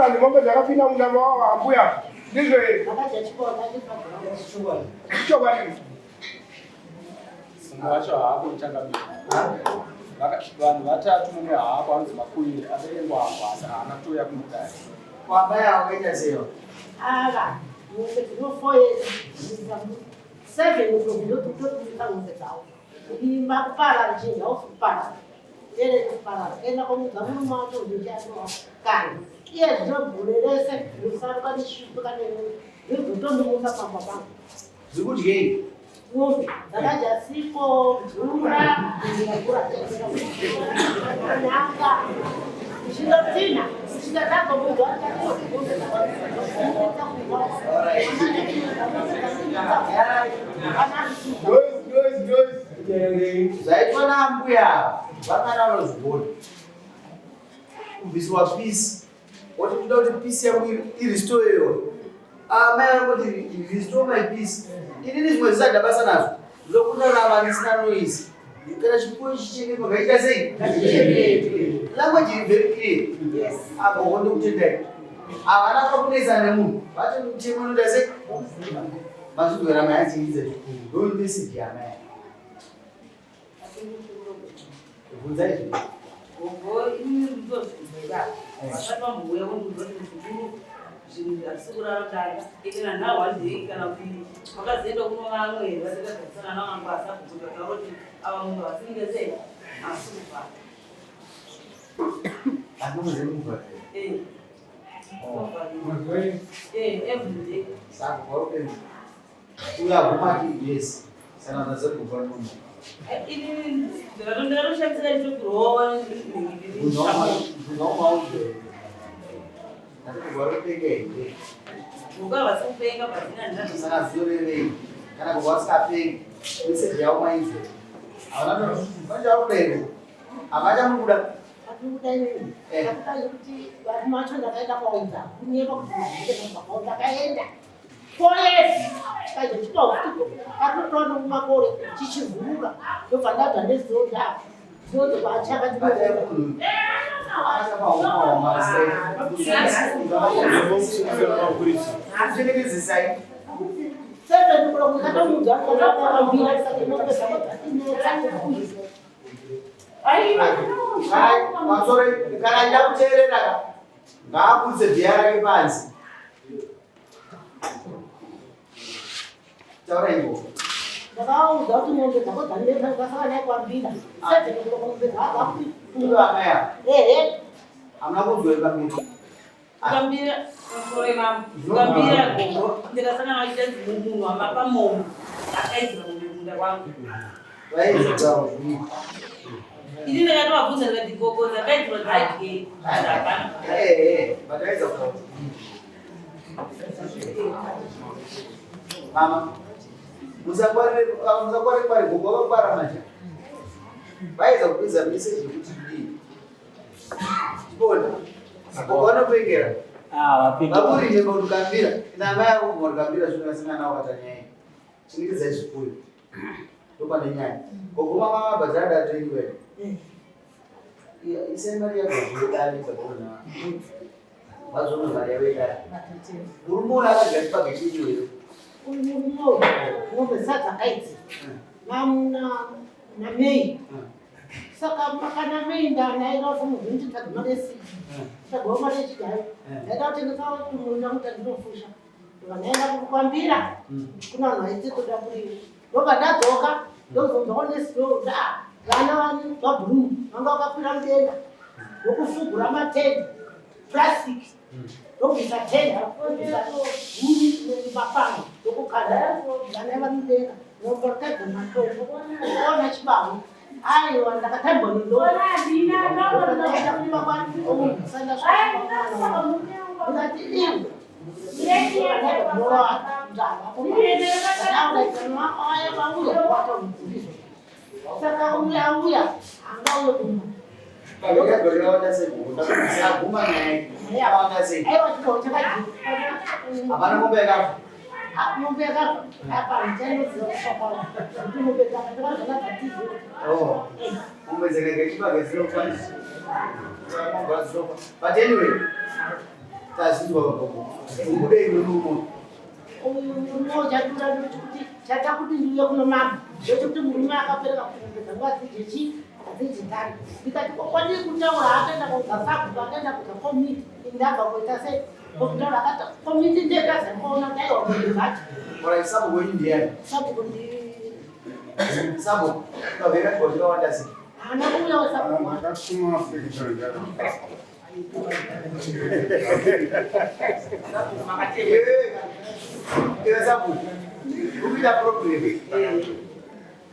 Bwana ni ng'ombe zakapinda mndama wao ambuya. Ndizo yeye. Choka nini? Singacho hapo mchangamio. Vanhu vatatu mumwe hapo anzi makuiri averengwa hapa anatoya kumudai. Kwa baya wakaita sio. Ava, no foi 7 minutos todo mundo tá no pedal. E mas para de novo para. Ele para, ele como dá um mato de já no cai. E é jogo esse, não sabe quando chuta canelo. Eu todo mundo tá papapá. Zugu gay. Ngombe, daraja sipo, jura, inakura tena. Nanga. Shida tena, shida zako Mungu Dois. Zaitwa na ambuya. Vakana vanozvibona. Kubviswa peace. Woti kuda kuti peace yangu irestore iyo. Mai vanoti restore my peace. Inini zvimwe zvisadhabasa nazvo. Ndokunarama ndisina noise. Kana chipuwe chichenge pakaita sei? Language is very clear. Yes. Apo wondo kutendai. Avana kakunesa nemunhu. Vacho mutemo unoda sei? Mazvigwera mai achingize. Don't listen to your man. Vunzai zvino. Bongo ini ndozvibvira. Vasati vambouya kundozoti zvikuru zvinhu zvasikurara kudai. Ikana nawo handei kana kuti vakazoenda kuno vamwe vasikagadzisana navangu asabvunza kuti ava munhu vasinge sei asufa. Anomuze mubva. Every day. Saka kwaruke. Uya kumati yes. Sana nazokubva munhu. Ini ndingatoshandisira ichokurowa Unomauze. Natokubvarupeke. mhuka vasikupenga pasina ndazvo. Saka zurerei. Kana kuvasikapeki. Message yavo maize. Avana vanjaurero. Avacha mukuda. Akudai. Akudai kuti vanhu macho ndakaenda kwaudza. Kunyeba kuti ndakaenda. Forever. Kaje chitofuko. Akutona mumakore chichivhura. Ndobva ndabva nezoda. Zoda kwachaka ndibata. Seven kula kukatomudza kwakawambira saka inopesa inotsa. Kana ndakuteerera ngaabudze bhiya rake panzi. Taura ivo. Ndakaudza kuti mombe dzako dzandesa dzasaka nakwambira. Seven kula mombe dzako. Amaya. Hamuna kuzweka miti. Ukambira mfore mam. Ukambira gogo. Ndikasana waita munhu wamapa momu. Akaizira munda wangu. Waiza zvawo. Ini ndakatobvunza ndikati gogo dzakaizwa dzake. Vakaiza zvawo. Mama. Musakware kware gogo vakwara manje. Vaiza kuiza message kuti ndii. Bona. Gogo vanopengera. Vakurime murukambira. Ina mai yako murukambira zvinasina nawo katanyai. Chingizai zvikuru. Ndopane nyaya. Gogo mama bhadhara atoiwe. Isai mari yako kudari kabona. Vazono mari yawe dai. Urumona akagati pagechini wewe. Uno ngombe dzakaidzi. Namuna na mei. Saka makana mei ndanaenda kumuvhindi tagumadesi. Tagoma rechigayo. Ndaida kutengesa kuti munhu wangu ndinofusha. Vanaenda kukwambira. Kuna vanhu vaiti kuda kuri. Ndobva ndadzoka. Ndozondoone sitoda. Vana vani vabhuru. Vanga vakakwira mudenga. Ndokufugura matende. Plastic. Ndobvisa tende. Ndobvisa huni mapanga. Ndokukanda. Vana vari mudenga. Ndobvotedza matombo. Ona chibamu. Aiwa ndakatambwa ndondora. Ndakataenda kunyuma kwani. Sanda zvakakwana. Ndikati iwe. Saka uya angauye kumba. Vakagorera sei gogo. Saguma naye. Avanga sei. Aiwa chiko chakaji. Avana ngombe yakafa. Ngombe yakafa. Apa njeno zokopala. Ngombe yakafa ndakatizo. Oh. Ngombe dzakaga chibage dzinokwanisa. But anyway, Kazi wako. Ubude ngumu. Umoja kuti chatakuti ndiye kuno mama. Kuti murume akapera kupembedza ngazi jechi adzitari. Ndikati kwani kutaura akaenda kugasaku akaenda kukomiti indaba kuita sei. Kutaura akata komiti ndeka sekuona dai wabudati. Ora isabu wenyu ndiani? Sabu kundi Sabu kavera kwa wanda si. ana kuya sabu. Akasuma Afrika njalo. Ewe sabu. Ukida problem.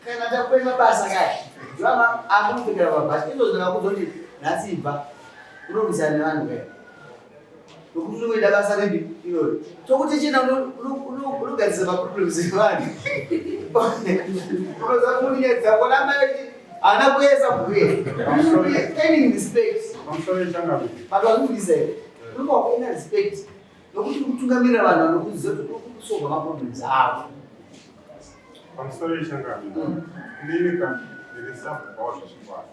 Kana takwenda basa kai. Zama akumfikira baba. Hizo zinakudzoti nasiva. Unomizana vanhu kai. Ukusukuenda basa rendi ilo. Tokuti china unogadzira problems evanhu. Unoza kumunyedza kona mai ana kuyesa kuye. Any respect. Pamsoro changa. Pazvazvizere. Unoba kuina respect. Nokuti kutungamirira vanhu vanokuziva kuti kusolva maproblems avo. Pamsoro changa. Ndini kan ndirisapo bawasha chingwa.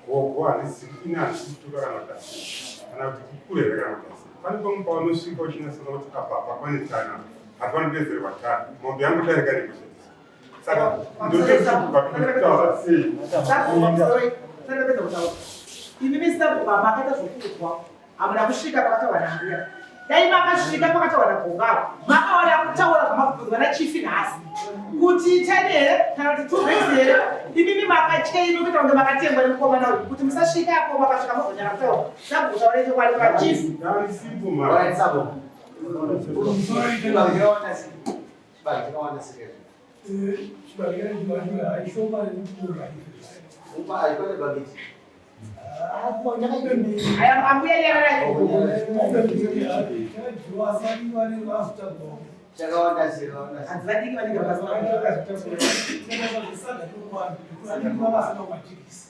Wogwa nisikina situka kana kasi. Kana kukule kana kasi. Pani pampa unosvika uchinasana kuti apa pakwanitana hapana bezere vatatu mombe yangu darika nekusha saka ndotokutaura sei ini misabu baba akaita zvokutwa hamuna kusvika pakataura nambuya dai makasvika pakataura gongaro makaona kutaura kwamabvunzwa nachifi nhasi kuti itani here kana kuti turezi here imimi makacheino kuita kunge makatengwa nemukomana uyu kuti musasvikako makasvika muzonyara kutaura sabu utaure chokwadi pachifi Ora sabu. aya ambuya yararai Chakawanda sira. hadzivadiki vanenge vana vakazopera machikisi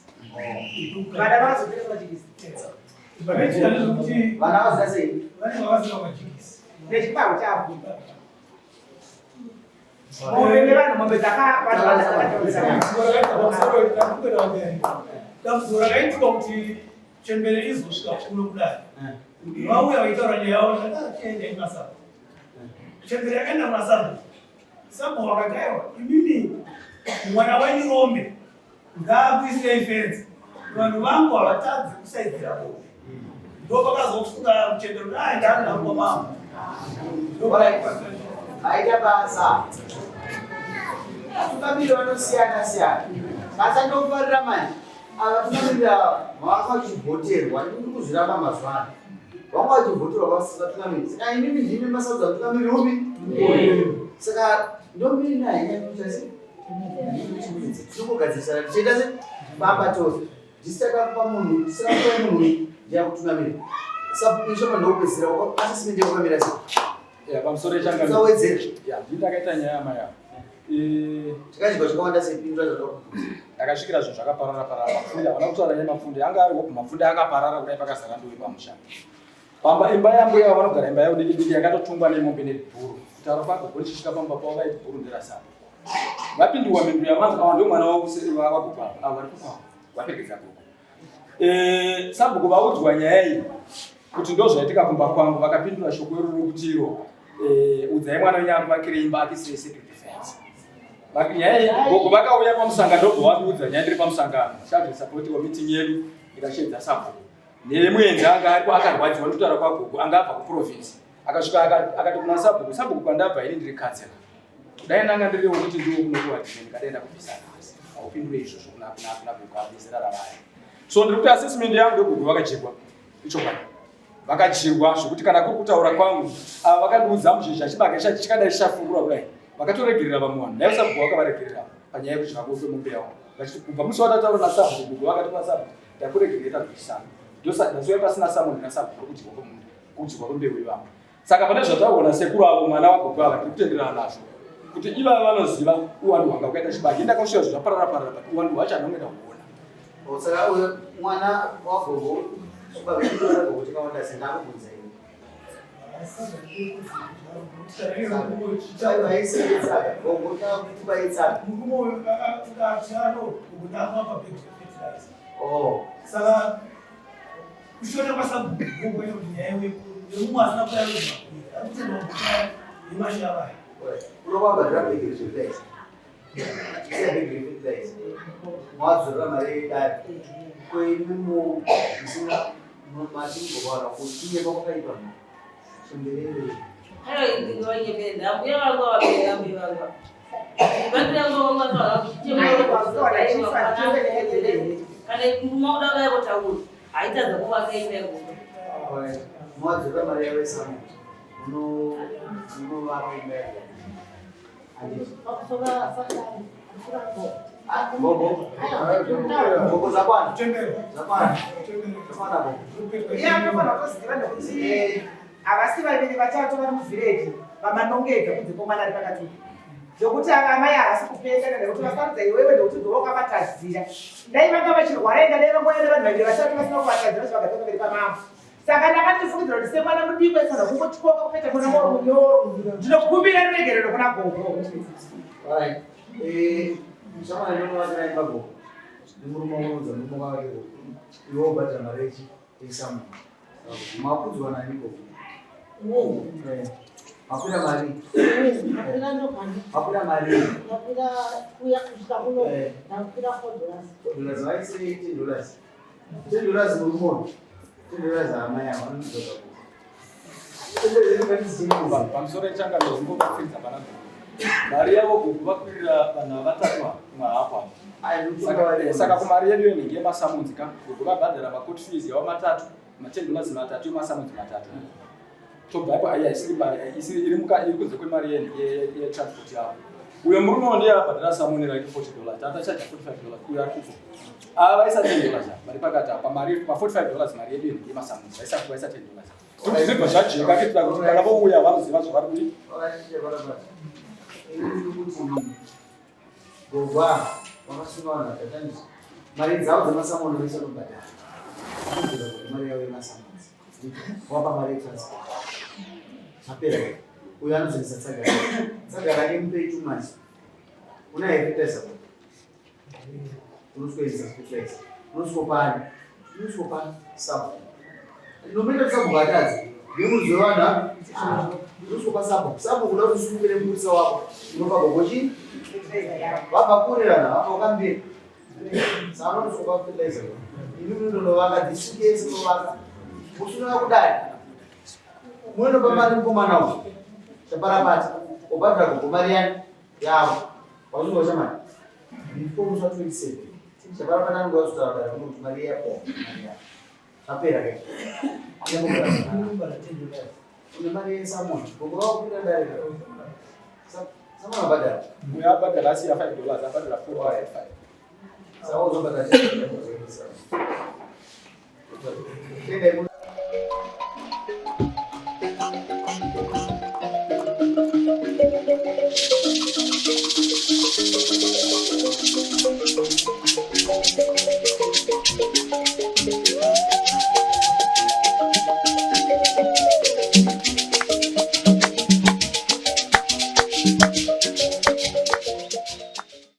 Vana vaziva sei? nechibaro chavo mombe vanhu mombe dambudziko rakaitika kuti chembere izosvika kuno kudai vauya vaitaura nyaya yavo tiende kumasabu chembere yakaenda kumasabu sabu wakagaiwa imimi mwana wenirombe ngaakuisirei fenzi vanhu vangu havatadzi kusaidzira bombe ndo pakazofunga muchembere kuti ndandangwa mama Aita basa. Tukamira vanosiyana siyana. Basa ndofarira manje. Ava tukamira vakachivhoterwa ndikuzviramba mazuva ano. Vanga vachivhoterwa vasingatungamiri. Saka inini ndine masaudza mutungamiri upi? Saka ndomiri naye nyakuita sei? Tinogadzirisa tichiita sei? Baba tose. Ndisakakupa munhu, tisakakupa munhu ndiyakutungamira. Saka ishoma ndokupedzisira asisime ndiyakutungamira sei? Ya pamsoro changa. Sawedzera. Ya nditakaita nyaya maya. Chikazhika chakawanda sepindura zvadoko. Akasvikira zvinhu zvakaparara parara mafunde havana kutaura nemafunde anga ari mafunde akapara kudai pakazara ndowe pamusha pamba imba yambuya vanogara imba yavo diki yakatotungwa nemombe nebhuru kutaura kwako goli chisvika pamba pavo vai bhuru nderasapa vapindiwa mindu yamanzi ava ndio mwana wakubva ava vari kukwavo vapegedza koko sabhuku vaudzwa nyaya iyi kuti ndo zvaitika kumba kwangu vakapindura shoko iroro kuti iro udzai mwana wenyu vakire imba akisire secret defense nyaya gogo vakauya pamusangano ndobva vandiudza nyaya ndiri pamusangano chatisapoti meeting yedu ikashedza sabhuku nemuenzi anga aripo akarwadziwa ndikutaura kwagogo anga abva kuprovince akasvika akati kuna sabhuku kwandabva ini ndiri kansela dai ndanga ndiriwo kuti ndiwo kunokuwadhine ndikadaenda kubvisa nhasi aupindure izvozvo kuna gogo abezera ravaya so ndiri kuti assessment yangu ndogogo vakajekwa ichokwadi vakajirwa zvokuti kana kuri kutaura kwangu ava vakandiudza muzhizha chibage chikadai chichafungura kudai vakatoregerera vamwe vanhu naye sabhuku vakavaregerera panyaya yekuti vakose mombe yavo vachiti kubva musi watataura nasabhuku vakati kuna sabhuku ndakuregerera kuisana ndosiwe pasina samoni nasabhuku kudzirwa kwembeu ivamo saka pane zvataona sekuru avo mwana wagogo ava ndiri kutenderana nazvo kuti ivava vanoziva uwandu hwanga kukaita chibage ndakashiva zvinhu zvaparara parara but uwandu hwacho anongeda kuona saka uyo mwana wagogo chibage gogo chakawanda sendakubvunza ini saka kushona kwasabhuku nyaya nemumwe asina kuyarudza ari kutenda kuti nemashava unobabhadhira bhegi rezveflies bhegi reflies mwadzorera mari yedare kweimimo isina matingowana kuti iye pakwakaipa chemberere mwadzorera mari yavesamo unovakaimba Bobo zakwana. Zakwana. Zakwana bobo. Anofana kuziva nokuti havasi vaviri vatatu vari muvhireji vamanongedza kunze komwana ari pakati zvokuti amai havasi kupekana nekuti vasarudza iwewe ndokuti ndovakavatadzira dai vanga vachirwara inga dai vangoenda vanhu vaviri vatatu vasina kuvatadzira kuti vagadzwa pamberi pamambo saka ndakatifungidzira kuti semwana mudiki aifana kungotyoka kupeta kuna moro munyoro ndinokumbira ruregerero kuna gogo. Sama inonovatira imba gogo nemurume unoudza murume wake iwe ubhadhira mari yesamu makudzwa nani gogo mapinda mari mapinda mari Napira kuya kusvika kuno napira $4. vaise $10 murumono $10 amai avo vanozoka pamusoro echangamezingobapfidza pana mari yavo gugu vakwirira vanhu vavatatu mwahapo saka kumari yedu yenhenge yemasamunzi ka gugu vabhadhara macot fees yavo matatu $10 matatu yemasamunzi matatu tobvapo aiya iri kunze kwemari yetransport yavo uyo murume ndiye abhadhara samuni rake $40 tatachaja $45 uyo ari kufa ava vaisa $10 vari pakati apa mari pa$45 mari yedu yenhenge yemasamunzi vaisa $10 kuti zvibva zvajeka kuitira kuti kana vouya vanoziva zvavari kuti gogwa vakasunga vanhu vatatandisa mari dzavo dzemasamono vese vanobhadhara anoziva kuti mari yavo yemasamonzi wapa mari yetransport zvapera uyo anozivisa tsagara nemupei 2 months una hefetesa unoswedza spetlize unoswopani sabu nomenda tisabhubhatadza ndimuzovana unoswopa sabu kuda kuti usungire mupurisa wako unopa gogochi vabva kurerana vabva wakamberi saka unoswopa spetlize ini munonovaka dzisikesi novaka usunga kudai munopa mari mukomana uyu chaparapati ubhadhira gogomari yani yavo wasunga chamari ndifomuswa 27 chaparapati anenge wasutaura kuti mari yapo apera ke une mari yesamoni gogo vakupinda ndare samona bhadhara uyo abhadhara asiya $5 abhadhara $4.5 saka uzobhadhara tendai